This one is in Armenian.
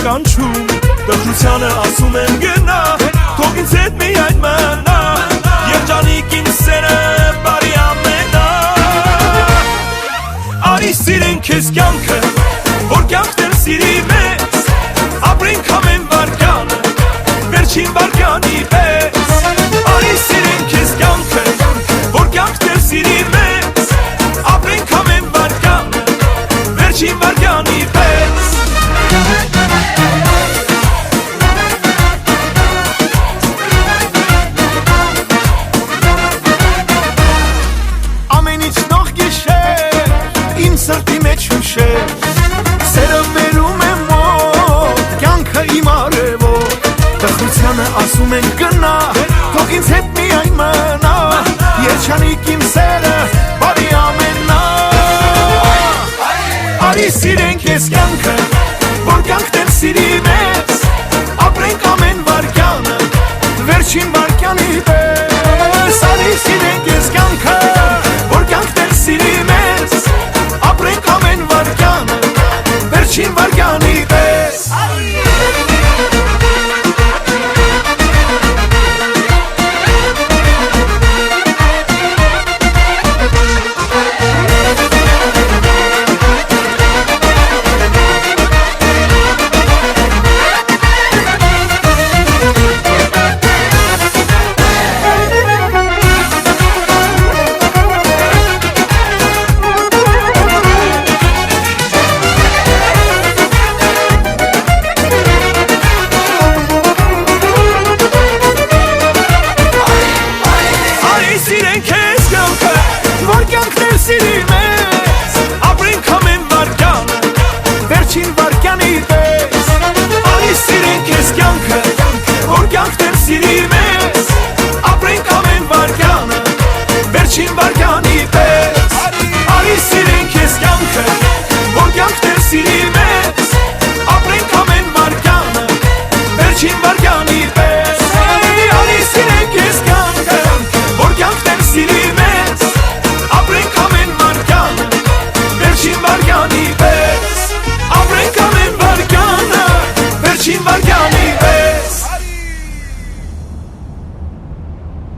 կանչում Դրդությանը ասում եմ գնա Թող ինձ հետ միայն մնա Երջանիկ իմ սերը բարի ամենա Արի սիրենք քեզ կյանքը Որ կյանքն էլ սիրի մեզ Ապրենք ամեն վարկանը Վերջին վարկանի պես Արի սիրենք քեզ կյանքը Որ կյանքն էլ սիրի մեզ Ապրենք ամեն վարկանը Վերջին վարկանի պես Ամեն ինչ նող գիշեր Իմ սրտի մեջ հուշեր Սերը վերում է մոտ Կյանքը իմ արևոտ Տխրությանը ասում են գնա Թող ինձ հետ միայն մնա Երջանիկ իմ սերը բարի ամենա Արի սիրենք ես կյանքը Որ կյանքն էլ սիրի մեզ Ապրենք ամեն վարկանը Վերջին վարկանի պես Արի սիրենք ես կյանքը Որ կյանքն էլ սիրի մեզ Ապրենք ամեն վարկանը Վերջին վարկանի պես Որ կյանքն էլ սիրի մեզ Ապրենք ամեն վարկանը Վերջին վարկանի պես Արի սիրենք ես կյանքը Որ կյանքն էլ սիրի մեզ Ապրենք ամեն վարկանը Վերջին վարկանի պես Արի սիրենք ես կյանքը Որ կյանքն էլ սիրի մեզ Ապրենք ամեն վարկանը Վերջին վարկանի պես Արի սիրենք ես կյանքը Որ կյանքն էլ սիրի մեզ Ապրենք ամեն վարկանը Վերջին վարկանի պես Ապրենք ամեն վարկանը Վերջին վարկանի